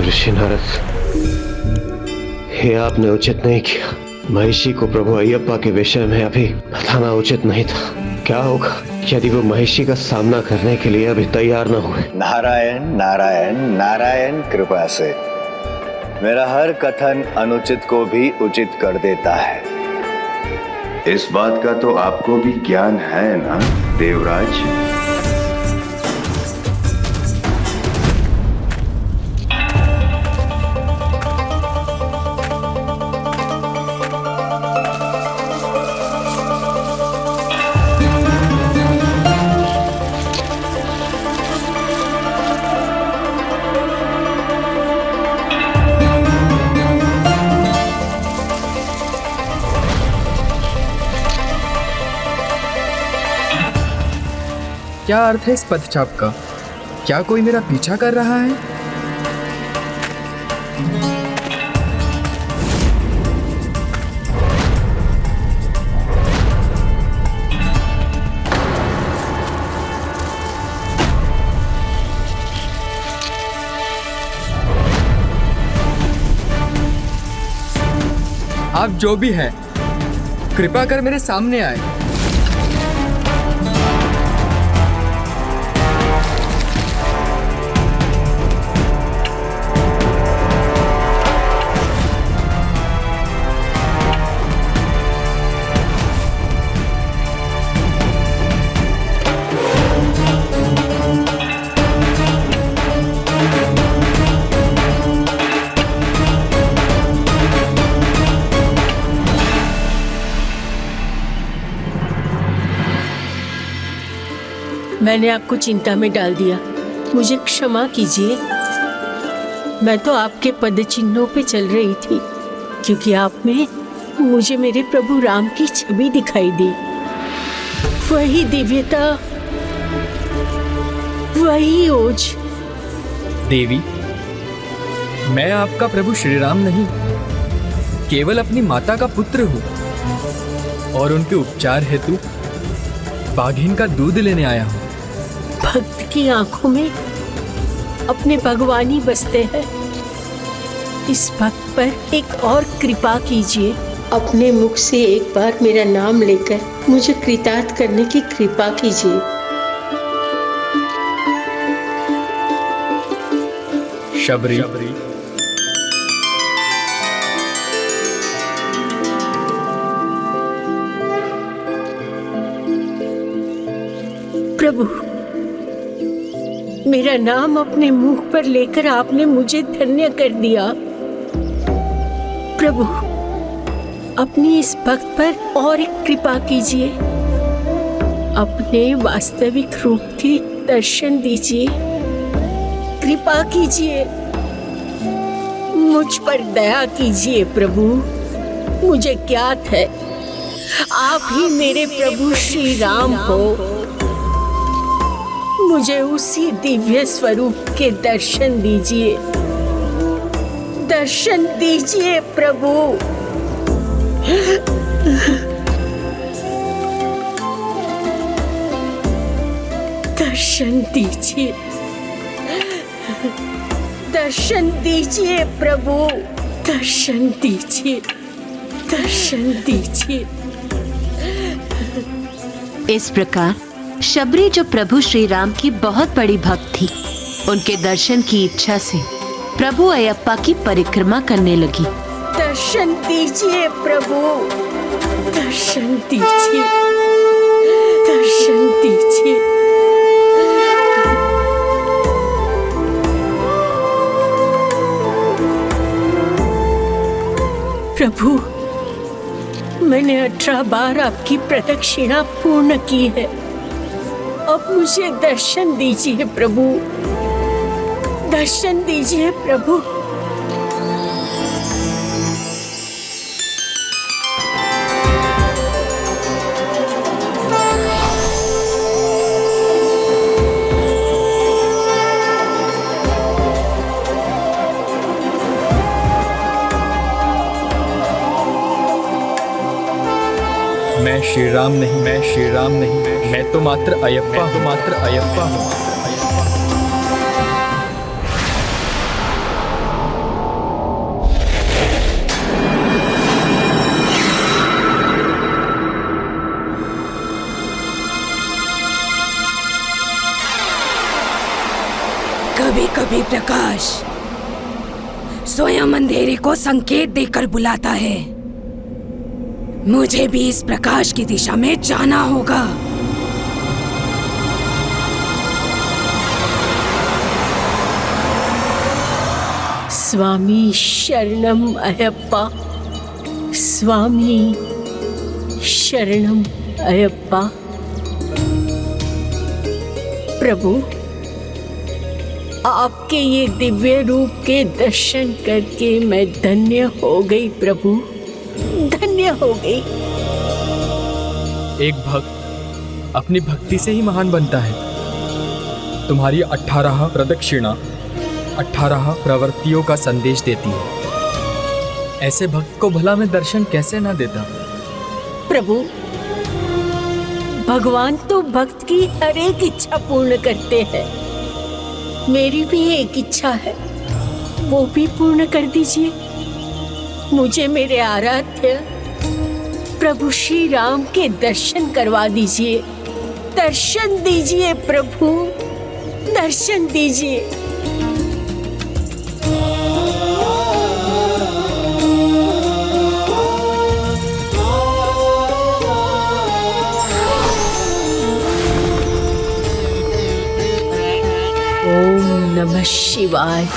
ऋषि नारद, ये आपने उचित नहीं किया। महिषी को प्रभु अयप्पा के विषय में अभी बताना उचित नहीं था। क्या होगा यदि वो महिषी का सामना करने के लिए अभी तैयार न हुए? नारायण नारायण नारायण कृपा से मेरा हर कथन अनुचित को भी उचित कर देता है। इस बात का तो आपको भी ज्ञान है ना देवराज? क्या अर्थ है इस पदचाप का? क्या कोई मेरा पीछा कर रहा है? आप जो भी हैं, कृपा कर मेरे सामने आए। मैंने आपको चिंता में डाल दिया, मुझे क्षमा कीजिए। मैं तो आपके पद चिन्हों पे चल रही थी, क्योंकि आप में मुझे मेरे प्रभु राम की छवि दिखाई दी। वही दिव्यता, वही ओज। देवी, मैं आपका प्रभु श्री राम नहीं, केवल अपनी माता का पुत्र हूँ और उनके उपचार हेतु बाघिन का दूध लेने आया हूँ। भक्त की आंखों में अपने भगवान ही बसते हैं। इस भक्त पर एक और कृपा कीजिए। अपने मुख से एक बार मेरा नाम लेकर मुझे कृतार्थ करने की कृपा कीजिए। शबरी, प्रभु, मेरा नाम अपने मुख पर लेकर आपने मुझे धन्य कर दिया। प्रभु, अपनी इस भक्त पर और एक कृपा कीजिए। अपने वास्तविक रूप के दर्शन दीजिए, कृपा कीजिए, मुझ पर दया कीजिए। प्रभु, मुझे ज्ञात है आप ही मेरे प्रभु श्री राम हो। मुझे उसी दिव्य स्वरूप के दर्शन दीजिए, दर्शन दीजिए प्रभु। दर्शन दीजिए, दर्शन दीजिए प्रभु, दर्शन दीजिए, दर्शन दीजिए। इस प्रकार शबरी, जो प्रभु श्री राम की बहुत बड़ी भक्त थी, उनके दर्शन की इच्छा से प्रभु अयप्पा की परिक्रमा करने लगी। दर्शन दीजिए प्रभु, दर्शन दीजिए, दर्शन दीजिए। प्रभु, मैंने 18 बार आपकी प्रदक्षिणा पूर्ण की है। अब मुझे दर्शन दीजिए प्रभु, दर्शन दीजिए प्रभु। मैं श्री राम नहीं, मैं श्री राम नहीं, मैं तो मात्र अयप्पा हूँ, मात्र अयप्पा हूँ। प्रकाश स्वयं अंधेरे को संकेत देकर बुलाता है। मुझे भी इस प्रकाश की दिशा में जाना होगा। स्वामी शरणम अयप्पा, स्वामी शरणम अयप्पा। प्रभु, आपके ये दिव्य रूप के दर्शन करके मैं धन्य हो गई प्रभु, धन्य हो गई। एक भक्त अपनी भक्ति से ही महान बनता है। तुम्हारी 18 प्रदक्षिणा 18 प्रवृत्तियों का संदेश देती है। ऐसे भक्त को भला मैं दर्शन कैसे ना देता। प्रभु, भगवान तो भक्त की हर एक इच्छा पूर्ण करते हैं। मेरी भी एक इच्छा है, वो भी पूर्ण कर दीजिए। मुझे मेरे आराध्य प्रभु श्री राम के दर्शन करवा दीजिए। दर्शन दीजिए प्रभु, दर्शन दीजिए। ओम नमः शिवाय।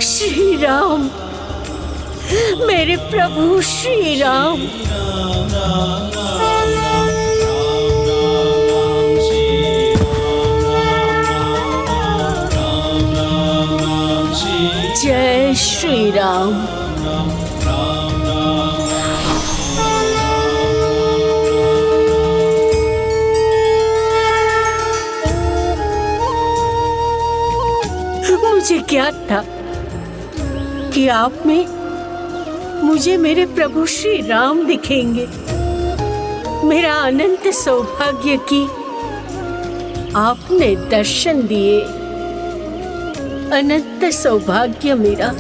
श्री राम, मेरे प्रभु श्री राम। जय श्री राम। मुझे ज्ञात था कि आप में मुझे मेरे प्रभु श्री राम दिखेंगे। मेरा अनंत सौभाग्य कि आपने दर्शन दिए। अनंत सौभाग्य मेरा।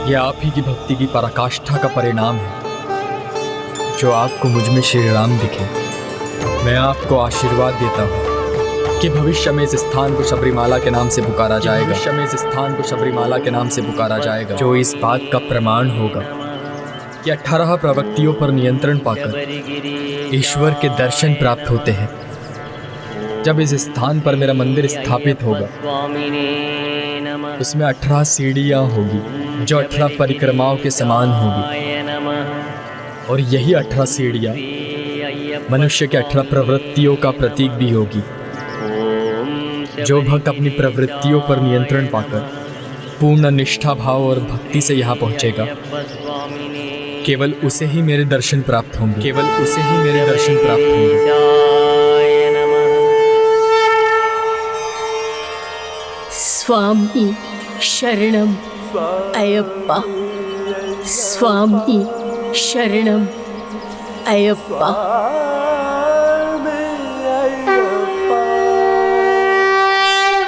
यह आप ही की भक्ति की पराकाष्ठा का परिणाम है जो आपको मुझ में श्री राम दिखे। मैं आपको आशीर्वाद देता हूँ कि भविष्य में इस स्थान को शबरीमाला के नाम से पुकारा जाएगा। भविष्य में इस स्थान को शबरीमाला के नाम से पुकारा जाएगा, जो इस बात का प्रमाण होगा कि 18 प्रवृत्तियों पर नियंत्रण पाकर ईश्वर के दर्शन प्राप्त होते हैं। जब इस स्थान पर मेरा मंदिर स्थापित होगा, उसमें 18 सीढ़ियाँ होगी जो 18 परिक्रमाओं के समान होगी, और यही 18 सीढ़ियाँ मनुष्य के 18 प्रवृत्तियों का प्रतीक भी होगी। जो भक्त अपनी प्रवृत्तियों पर नियंत्रण पाकर पूर्ण निष्ठा भाव और भक्ति से यहाँ पहुँचेगा, केवल उसे ही मेरे दर्शन प्राप्त होंगे। केवल उसे ही मेरे दर्शन प्राप्त होंगे। स्वामी शरणम अयप्पा, स्वामी शरणम अयप्पा।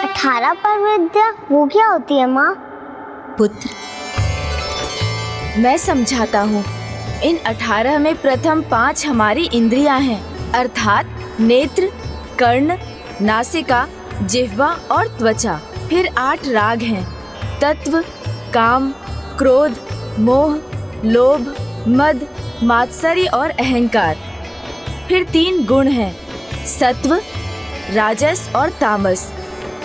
18 प्रवृत्तियाँ वो क्या होती है माँ? पुत्र, मैं समझाता हूँ। इन 18 में प्रथम 5 हमारी इंद्रियां हैं, अर्थात नेत्र, कर्ण, नासिका, जिह्वा और त्वचा। फिर 8 राग हैं, तत्व, काम, क्रोध, मोह, लोभ, मद, मात्सर्य और अहंकार। फिर 3 गुण हैं, सत्व, राजस और तामस,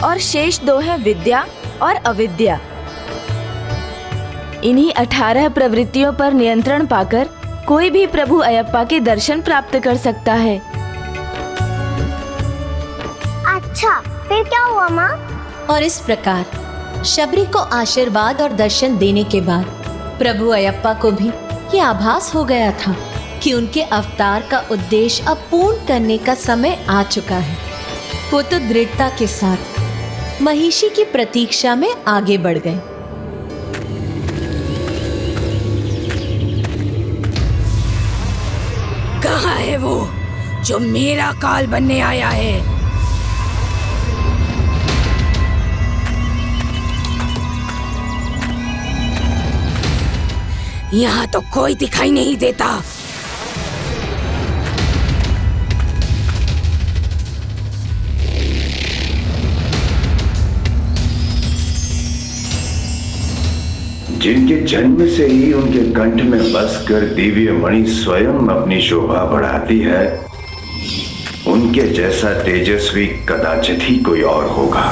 और शेष 2 हैं विद्या और अविद्या। इन्हीं 18 प्रवृत्तियों पर नियंत्रण पाकर कोई भी प्रभु अयप्पा के दर्शन प्राप्त कर सकता है। अच्छा, फिर क्या हुआ माँ? और इस प्रकार शबरी को आशीर्वाद और दर्शन देने के बाद प्रभु अयप्पा को भी ये आभास हो गया था कि उनके अवतार का उद्देश्य अब पूर्ण करने का समय आ चुका है। वो तो दृढ़ता के साथ महिषी की प्रतीक्षा में आगे बढ़ गए। कहाँ है वो जो मेरा काल बनने आया है? यहाँ तो कोई दिखाई नहीं देता। जिनके जन्म से ही उनके कंठ में बसकर दिव्य मणि स्वयं अपनी शोभा बढ़ाती है, उनके जैसा तेजस्वी कदाचित ही कोई और होगा।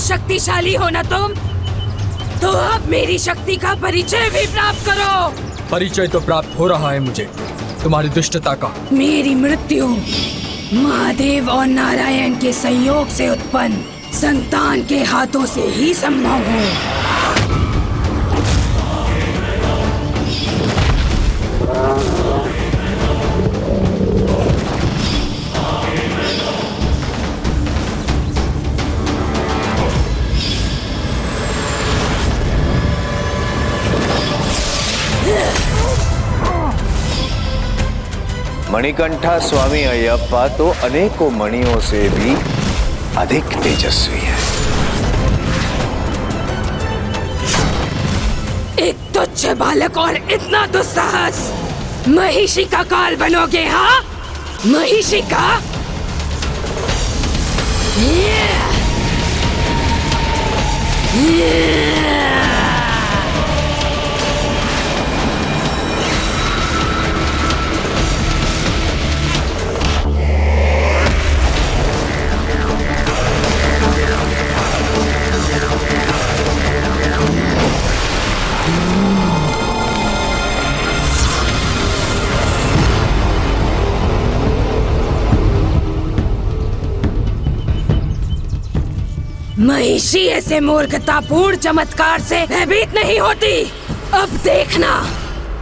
शक्तिशाली हो ना तुम, तो अब मेरी शक्ति का परिचय भी प्राप्त करो। परिचय तो प्राप्त हो रहा है मुझे तुम्हारी दुष्टता का। मेरी मृत्यु महादेव और नारायण के संयोग से उत्पन्न संतान के हाथों से ही संभव हो। मणिकंठा स्वामी अयप्पा तो अनेकों मणियों से भी अधिक तेजस्वी है। एक तुच्छ बालक और इतना दुस्साहस! महिषी का काल बनोगे? हाँ, महिषी का? महिषी ऐसे मूर्खतापूर्ण चमत्कार से भयभीत नहीं होती। अब देखना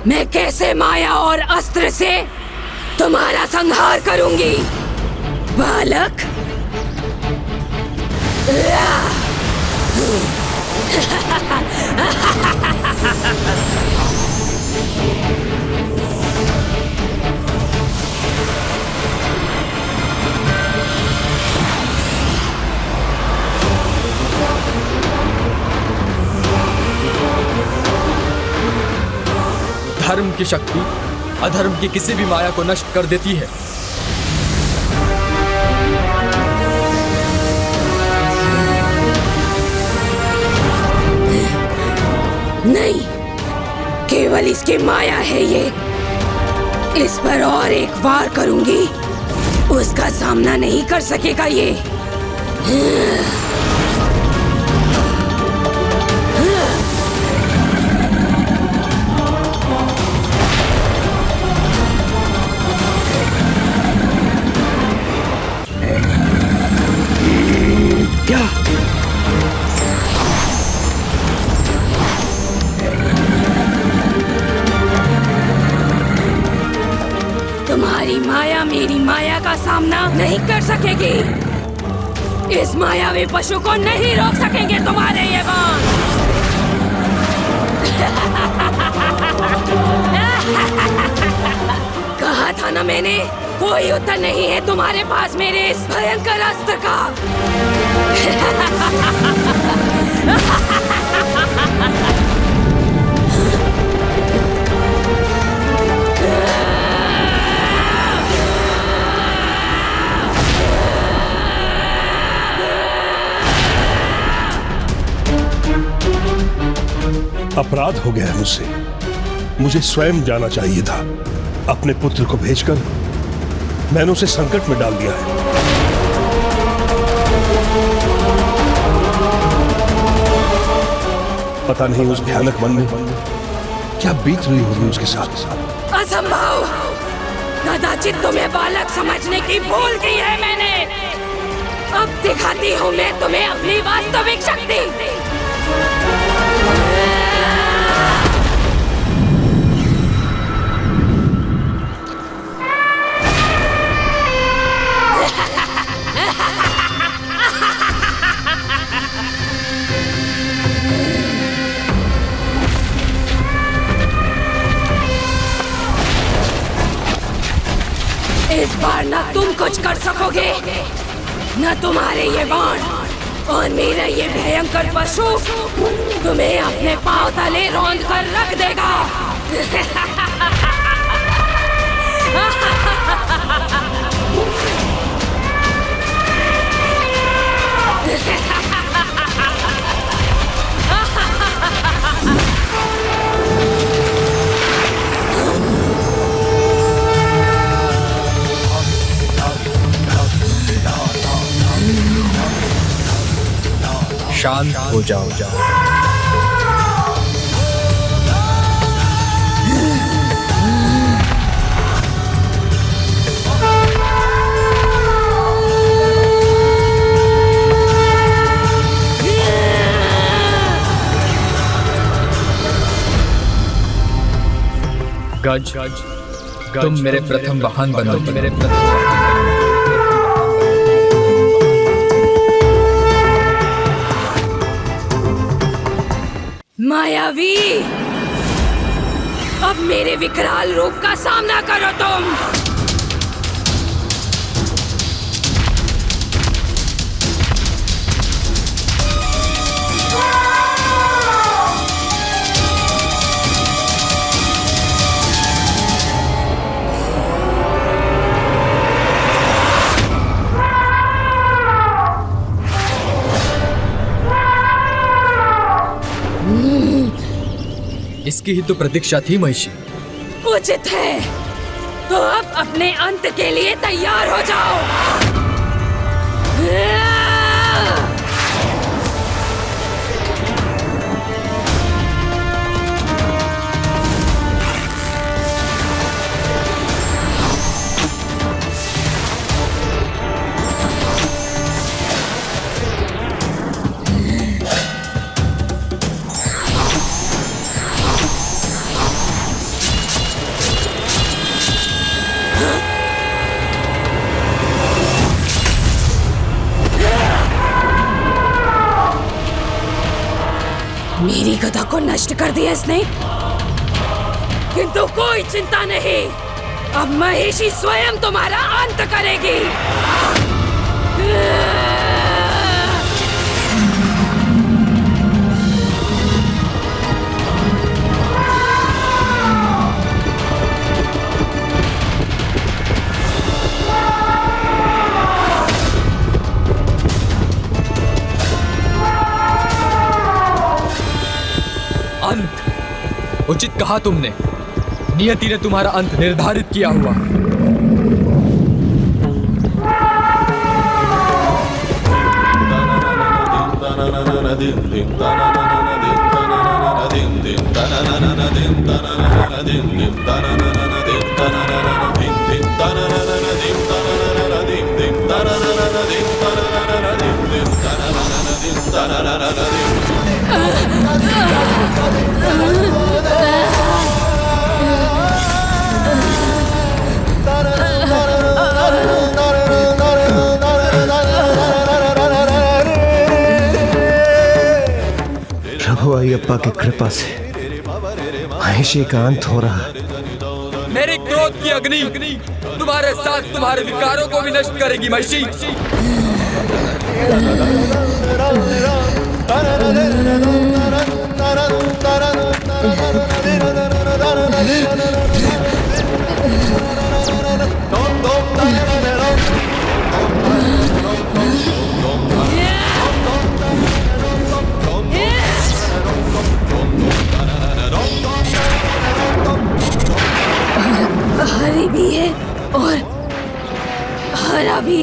मैं कैसे माया और अस्त्र से तुम्हारा संहार करूंगी, बालक। धर्म की शक्ति अधर्म की किसी भी माया को नष्ट कर देती है। नहीं, केवल इसकी माया है ये। इस पर और एक वार करूंगी, उसका सामना नहीं कर सकेगा ये। माया का सामना नहीं कर सकेगी। इस मायावी पशु को नहीं रोक सकेंगे तुम्हारे ये बाण। कहा था ना मैंने, कोई उत्तर नहीं है तुम्हारे पास मेरे इस भयंकर अस्त्र का। अपराध हो गया है मुझसे। मुझे स्वयं जाना चाहिए था। अपने पुत्र को भेजकर मैंने उसे संकट में डाल दिया है। पता नहीं उस भयानक मन में क्या बीत रही होगी उसके साथ। असंभव! कदाचित तुम्हें बालक समझने की भूल की है मैंने। अब दिखाती हूँ मैं तुम्हें अपनी वास्तविक शक्ति। इस बार न तुम कुछ कर सकोगे, न तुम्हारे ये बाण, और मेरा ये भयंकर पशु तुम्हें अपने पांव तले रौंद कर रख देगा। शांत हो जाओ। गज, तुम मेरे प्रथम वाहन बनो। मेरे प्रथम मायावी, अब मेरे विकराल रूप का सामना करो तुम। इसकी ही तो प्रतीक्षा थी महिषी। उचित है, तो अब अपने अंत के लिए तैयार हो जाओ। मेरी गदा को नष्ट कर दिया इसने, किंतु कोई चिंता नहीं, अब महिषी स्वयं तुम्हारा अंत करेगी। अंत उचित कहा तुमने। नियति ने तुम्हारा अंत निर्धारित किया हुआ। अयप्पा की कृपा से महिषी का अंत हो रहा है। मेरे क्रोध की अग्नि तुम्हारे साथ तुम्हारे विकारों को भी नष्ट करेगी महिषी। हरी भी है और हरा भी।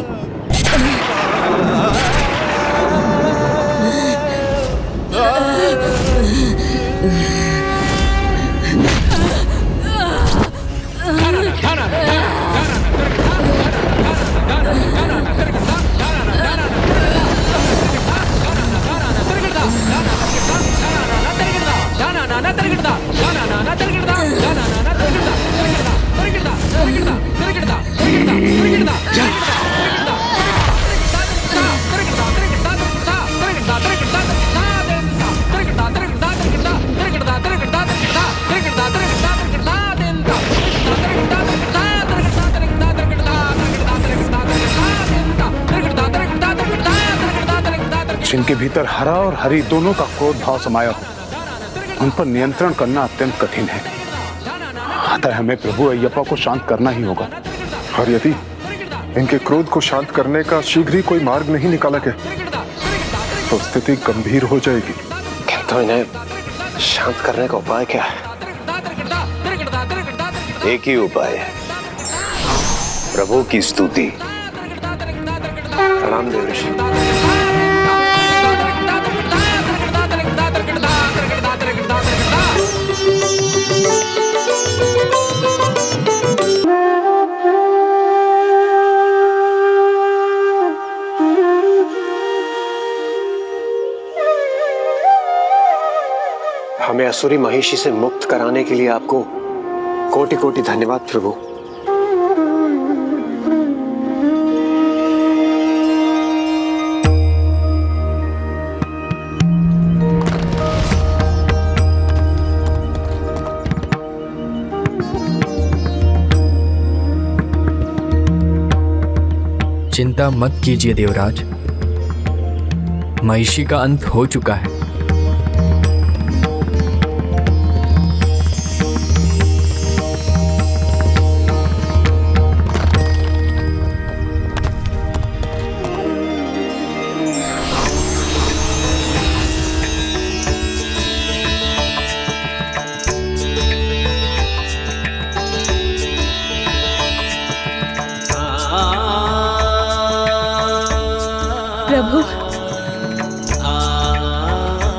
जिनके भीतर हरा और हरी दोनों का क्रोध भाव समाया हो, उन पर नियंत्रण करना अत्यंत कठिन है। अतः हमें प्रभु अयप्पा को शांत करना ही होगा। और यदि इनके क्रोध को शांत करने का शीघ्र ही कोई मार्ग नहीं निकाला गया तो स्थिति गंभीर हो जाएगी। तो इन्हें शांत करने का उपाय क्या है? एक ही उपाय है, प्रभु की स्तुति। प्रणाम देव ऋषि। हमें असुरी महिषी से मुक्त कराने के लिए आपको कोटि कोटि धन्यवाद प्रभु। चिंता मत कीजिए देवराज, महिषी का अंत हो चुका है।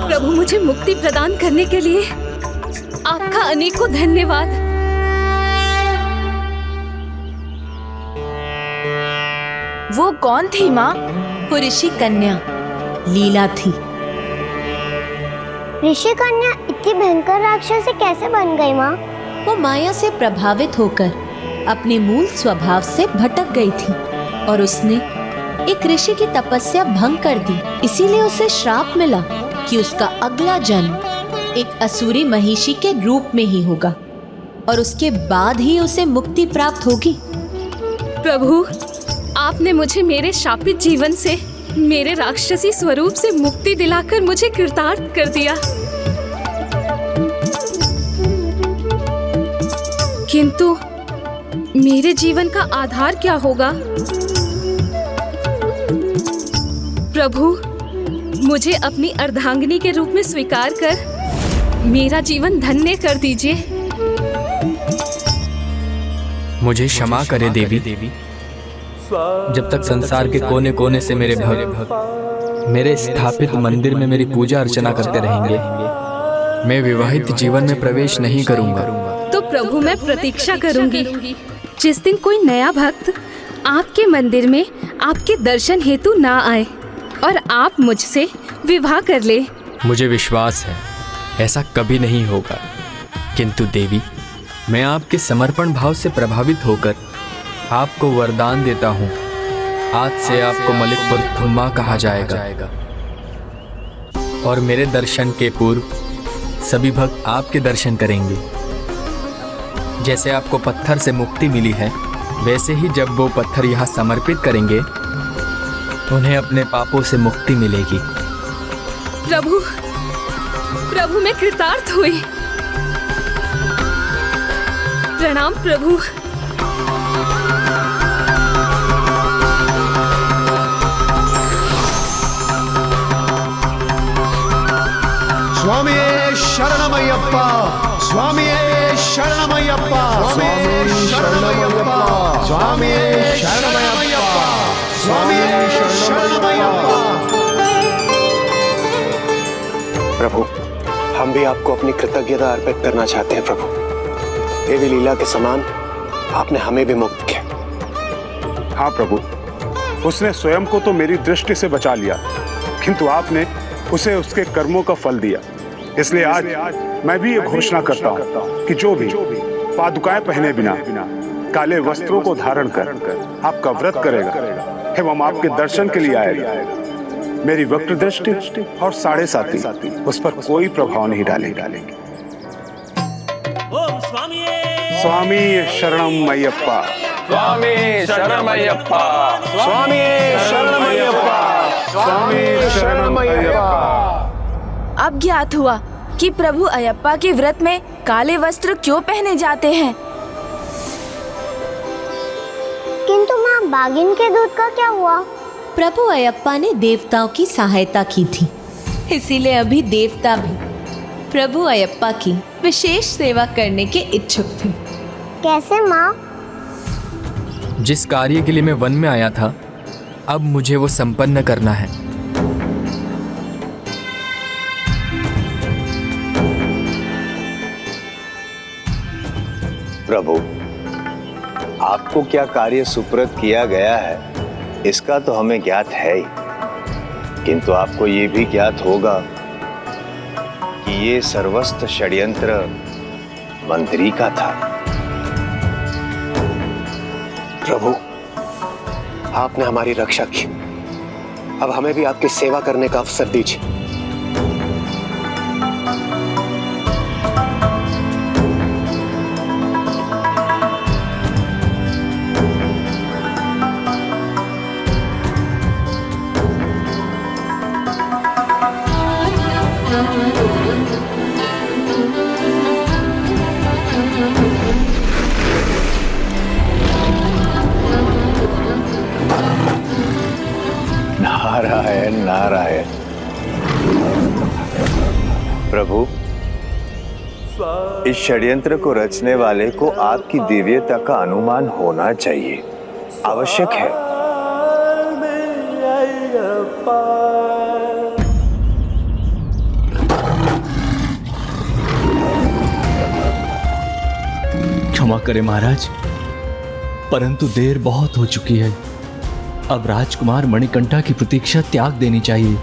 प्रभु मुझे मुक्ति प्रदान करने के लिए आपका अनेकों धन्यवाद। वो कौन थी माँ? वो ऋषि कन्या लीला थी। ऋषि कन्या इतनी भयंकर राक्षसी कैसे बन गई माँ? वो माया से प्रभावित होकर अपने मूल स्वभाव से भटक गई थी और उसने एक ऋषि की तपस्या भंग कर दी। इसीलिए उसे श्राप मिला कि उसका अगला जन्म एक असुरी महिषी के रूप में ही होगा और उसके बाद ही उसे मुक्ति प्राप्त होगी। प्रभु, आपने मुझे मेरे शापित जीवन से, मेरे राक्षसी स्वरूप से मुक्ति दिलाकर मुझे कृतार्थ कर दिया। किंतु मेरे जीवन का आधार क्या होगा? प्रभु, मुझे अपनी अर्धांगिनी के रूप में स्वीकार कर मेरा जीवन धन्य कर दीजिए। मुझे क्षमा करे देवी। जब तक संसार के कोने कोने से मेरे भक्त मेरे स्थापित मंदिर में मेरी पूजा अर्चना करते रहेंगे, मैं विवाहित जीवन में प्रवेश नहीं करूंगा। तो प्रभु, मैं प्रतीक्षा करूंगी जिस दिन कोई नया भक्त आपके मंदिर में आपके दर्शन हेतु ना आए और आप मुझसे विवाह कर ले। मुझे विश्वास है ऐसा कभी नहीं होगा। किंतु देवी, मैं आपके समर्पण भाव से प्रभावित होकर आपको वरदान देता हूँ। आज से आपको मलिकपुर थुम्मा कहा जाएगा और मेरे दर्शन के पूर्व सभी भक्त आपके दर्शन करेंगे। जैसे आपको पत्थर से मुक्ति मिली है, वैसे ही जब वो पत्थर यहाँ समर्पित करेंगे, उन्हें अपने पापों से मुक्ति मिलेगी। प्रभु, प्रभु मैं कृतार्थ हुई। प्रणाम प्रभु। स्वामी शरणमय्यप्पा, स्वामी शरणमय्यप्पा, स्वामी शरणमय्यप्पा, स्वामी शरणमय्यप्पा, स्वामी शरणमय्यप्पा। प्रभु, हम भी आपको अपनी कृतज्ञता अर्पित करना चाहते हैं प्रभु। देवी लीला के समान आपने हमें भी मुक्त किया। हाँ प्रभु, उसने स्वयं को तो मेरी दृष्टि से बचा लिया, किंतु आपने उसे उसके कर्मों का फल दिया। इसलिए आज मैं भी ये घोषणा करता हूँ कि जो भी पादुकाएं पहने बिना काले वस्त्रों को धारण कर आपका व्रत करेगा एवं आपके दर्शन के लिए आएगा, मेरी वक्र दृष्टि और 7.5 उस पर कोई प्रभाव नहीं डालेगी। स्वामी शरणमय्यप्पा, स्वामी शरणमय्यप्पा, स्वामी शरणमय्यप्पा, स्वामी शरणमय्यप्पा। अब ज्ञात हुआ कि प्रभु अयप्पा के व्रत में काले वस्त्र क्यों पहने जाते हैं। किंतु माँ, बागिन के दूध का क्या हुआ? प्रभु अयप्पा ने देवताओं की सहायता की थी, इसीलिए अभी देवता भी प्रभु अयप्पा की विशेष सेवा करने के इच्छुक थे। कैसे माँ? जिस कार्य के लिए मैं वन में आया था, अब मुझे वो संपन्न करना है। प्रभु, आपको क्या कार्य सुपुर्द किया गया है, इसका तो हमें ज्ञात है ही, किंतु आपको ये भी ज्ञात होगा कि ये सर्वस्त्र षड्यंत्र मंत्री का था। प्रभु, आपने हमारी रक्षा की, अब हमें भी आपकी सेवा करने का अवसर दीजिए। नारायण नारायण। प्रभु, इस षड्यंत्र को रचने वाले को आपकी दिव्यता का अनुमान होना चाहिए, आवश्यक है। क्षमा करें महाराज, परंतु देर बहुत हो चुकी है। अब राजकुमार मणिकंठा की प्रतीक्षा त्याग देनी चाहिए।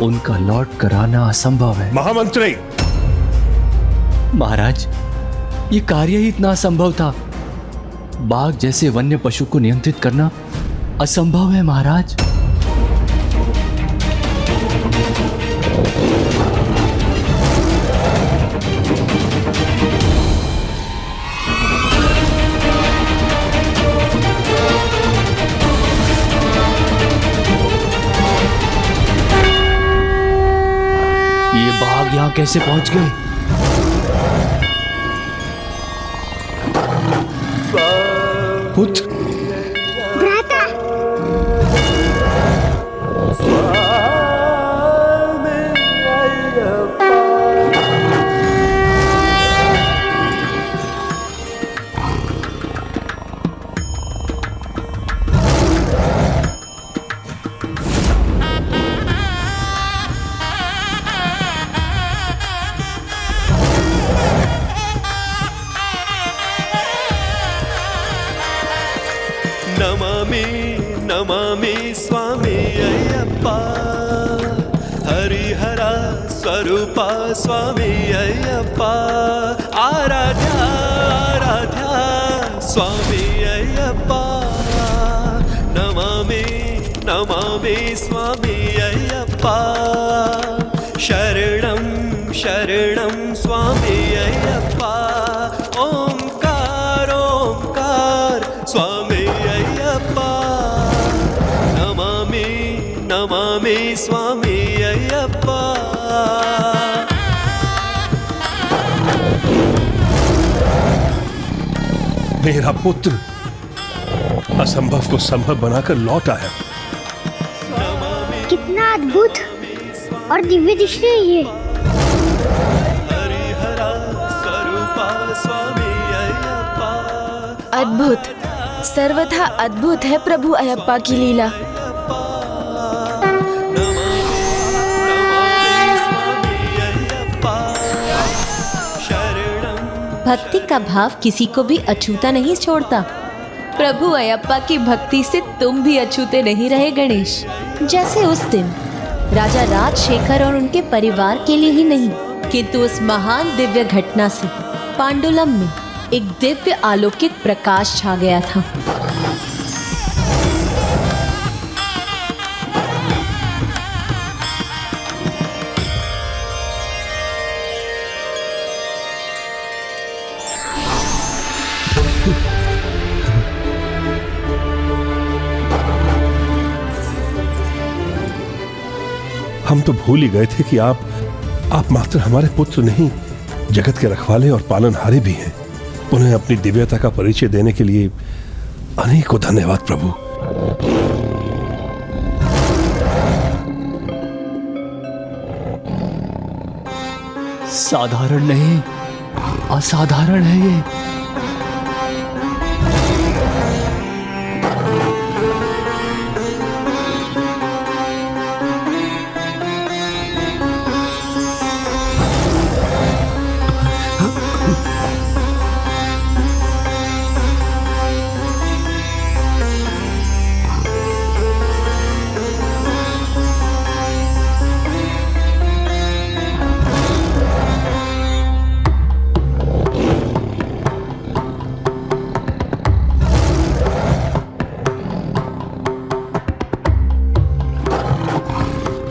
उनका लौट कर आना असंभव है। महामंत्री! महाराज, ये कार्य ही इतना असंभव था। बाघ जैसे वन्य पशु को नियंत्रित करना असंभव है महाराज। यहाँ कैसे पहुंच गए? पुत्र, नमामि स्वामी अय्यप्पा, हरिहरा स्वरूपा स्वामी अय्यप्पा, आराध्या आराध्या स्वामी अय्यप्पा, नमामि नमामि स्वामी अय्यप्पा, शरणं शरणं स्वामी अय्यप्पा ओंकार ओंकार स्वामी अय्यप्पा नमामि नमामि स्वामी अय्यप्पा मेरा पुत्र असंभव को संभव बनाकर लौट आया। कितना अद्भुत और दिव्य दृश्य है ये। अद्भुत, सर्वथा अद्भुत है प्रभु अयप्पा की लीला। भक्ति का भाव किसी को भी अछूता नहीं छोड़ता। प्रभु अयप्पा की भक्ति से तुम भी अछूते नहीं रहे गणेश। जैसे उस दिन राजा राजशेखर और उनके परिवार के लिए ही नहीं, किंतु उस महान दिव्य घटना से पांडुलम में एक दिव्य अलौकिक प्रकाश छा गया था। हम तो भूल ही गए थे कि आप मात्र हमारे पुत्र नहीं, जगत के रखवाले और पालनहारे भी हैं। उन्हें अपनी दिव्यता का परिचय देने के लिए अनेकों धन्यवाद प्रभु। साधारण नहीं, असाधारण है ये।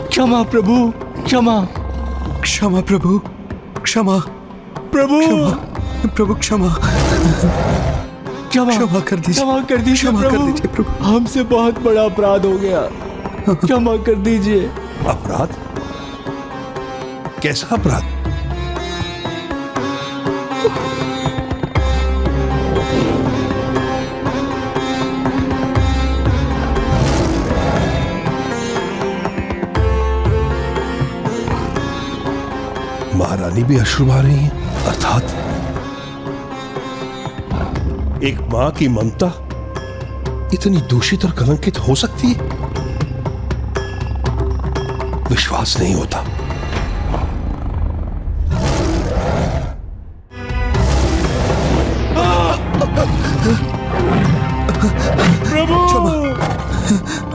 क्षमा प्रभु, क्षमा क्षमा प्रभु, क्षमा प्रभु, प्रभु क्षमा क्षमा कर दीजिए, क्षमा कर दीजिए, क्षमा कर दीजिए प्रभु। हमसे बहुत बड़ा अपराध हो गया, क्षमा कर दीजिए। अपराध? कैसा अपराध? महारानी भी अश्रु आ रही है, अर्थात एक मां की ममता इतनी दूषित और कलंकित हो सकती है? विश्वास नहीं होता। प्रभु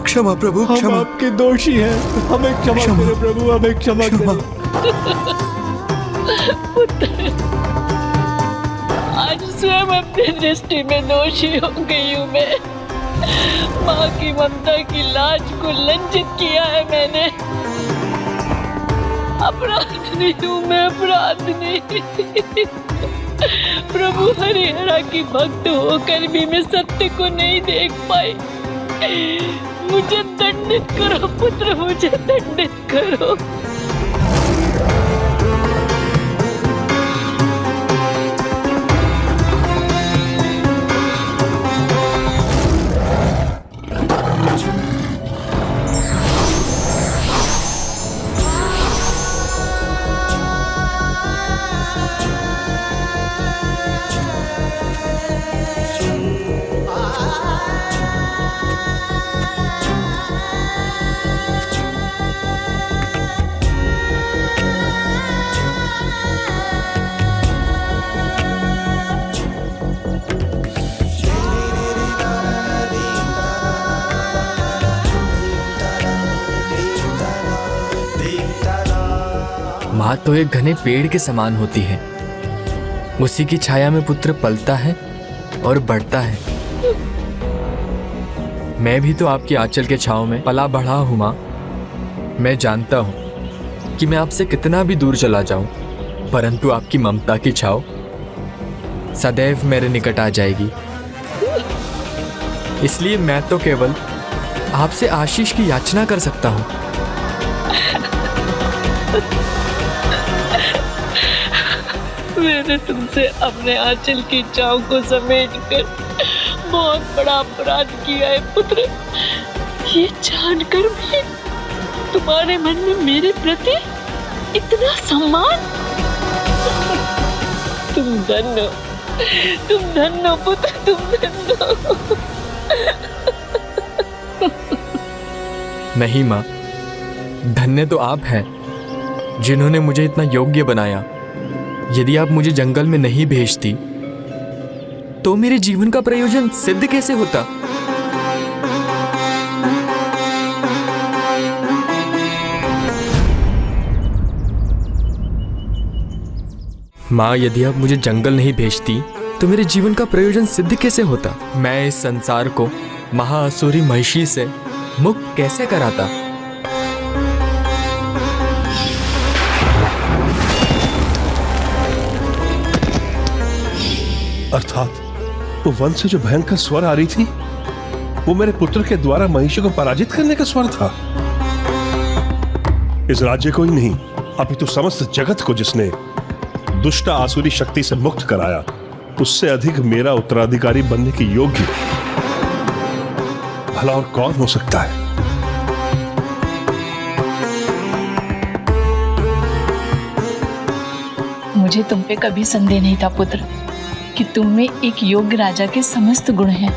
क्षमा प्रभु, हम आपके दोषी हैं, हमें क्षमा करें प्रभु, हमें क्षमा करें। आज स्वयं अपनी दृष्टि में दोषी हो गई हूँ मैं। माँ की ममता की लाज को लंघित किया है मैंने। अपराधनी हूँ मैं, अपराधनी। प्रभु हरिहरा की भक्त होकर भी मैं सत्य को नहीं देख पाई। मुझे दंडित करो पुत्र, मुझे दंडित करो। माँ तो एक घने पेड़ के समान होती है, उसी की छाया में पुत्र पलता है और बढ़ता है। मैं भी तो आपकी आंचल के छांव में पला बढ़ा हूँ माँ। मैं जानता हूँ कि मैं आपसे कितना भी दूर चला जाऊं, परंतु आपकी ममता की छाव सदैव मेरे निकट आ जाएगी। इसलिए मैं तो केवल आपसे आशीष की याचना कर सकता हूँ। मैंने तुमसे अपने आंचल की छाव को समेटकर बहुत बड़ा अपराध किया है पुत्र। ये जानकर भी तुम्हारे मन में मेरे प्रति इतना सम्मान। तुम धन्य हो पुत्र, तुम धन्य हो। नहीं माँ, धन्य तो आप हैं जिन्होंने मुझे इतना योग्य बनाया। यदि आप मुझे जंगल में नहीं भेजती तो मेरे जीवन का प्रयोजन सिद्ध कैसे होता? माँ, यदि आप मुझे जंगल नहीं भेजती तो मेरे जीवन का प्रयोजन सिद्ध कैसे होता? मैं इस संसार को महाअसुरी महिषी से मुक्त कैसे कराता? अर्थात वो वन से जो भयंकर स्वर आ रही थी वो मेरे पुत्र के द्वारा महिषी को पराजित करने का स्वर था। इस राज्य को ही नहीं अपितु समस्त जगत को जिसने दुष्ट आसुरी शक्ति से मुक्त कराया, उससे अधिक मेरा उत्तराधिकारी बनने की योग्य भला और कौन हो सकता है? मुझे तुम पे कभी संदेह नहीं था पुत्र कि तुम में एक योग्य राजा के समस्त गुण हैं।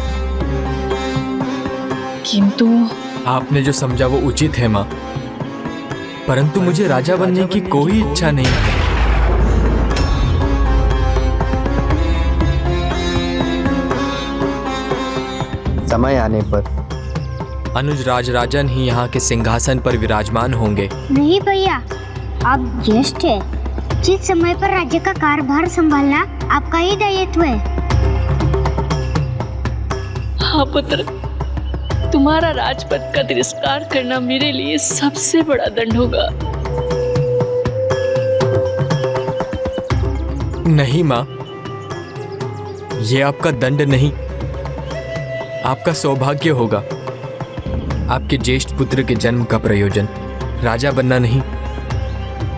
किंतु आपने जो समझा वो उचित है माँ, परंतु मुझे राजा बनने की कोई इच्छा नहीं। समय आने पर अनुज राजराजन ही यहाँ के सिंहासन पर विराजमान होंगे। नहीं भैया, आप ज्येष्ठ है। जिस समय पर राज्य का कारभार संभालना आपका ही दायित्व है। हाँ पुत्र, तुम्हारा राजपद का तिरस्कार करना मेरे लिए सबसे बड़ा दंड होगा। नहीं माँ, ये आपका दंड नहीं, आपका सौभाग्य होगा। आपके ज्येष्ठ पुत्र के जन्म का प्रयोजन राजा बनना नहीं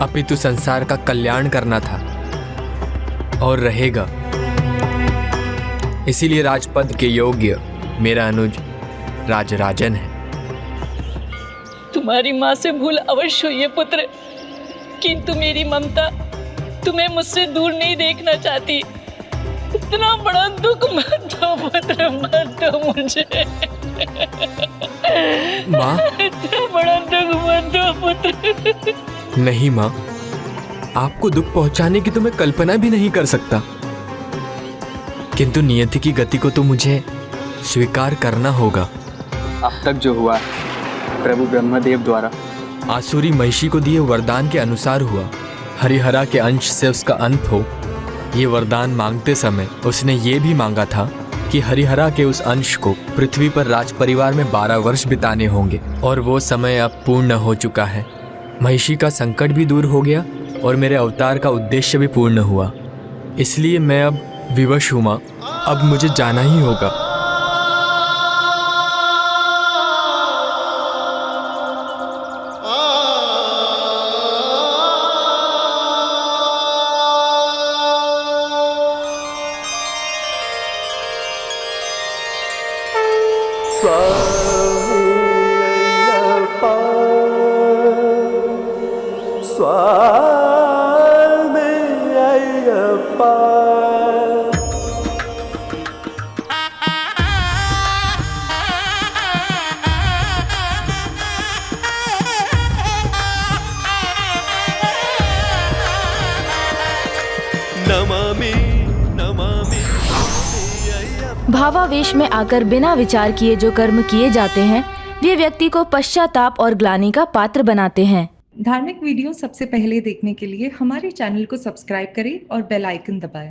अपितु संसार का कल्याण करना था और रहेगा। इसीलिए राजपद के योग्य मेरा अनुज राजराजन है। तुम्हारी माँ से भूल अवश्य हुई है पुत्र, किंतु मेरी ममता तुम्हें मुझसे दूर नहीं देखना चाहती। इतना बड़ा दुख मत दो पुत्र, मत दो मुझे। माँ, इतना बड़ा दुख मत दो पुत्र। नहीं माँ, आपको दुख पहुंचाने की तो मैं कल्पना भी नहीं कर सकता, किंतु नियति की गति को तो मुझे स्वीकार करना होगा। अब तक जो हुआ प्रभु ब्रह्मदेव द्वारा आसुरी महिषी को दिए वरदान के अनुसार हुआ। हरिहरा के अंश से उसका अंत हो, ये वरदान मांगते समय उसने ये भी मांगा था कि हरिहरा के उस अंश को पृथ्वी पर राज परिवार में 12 वर्ष बिताने होंगे, और वो समय अब पूर्ण हो चुका है। महिषी का संकट भी दूर हो गया और मेरे अवतार का उद्देश्य भी पूर्ण हुआ। इसलिए मैं अब विवश हूँ माँ, अब मुझे जाना ही होगा। भावावेश में आकर बिना विचार किए जो कर्म किए जाते हैं वे व्यक्ति को पश्चाताप और ग्लानि का पात्र बनाते हैं। धार्मिक वीडियो सबसे पहले देखने के लिए हमारे चैनल को सब्सक्राइब करें और बेल आइकन दबाएं।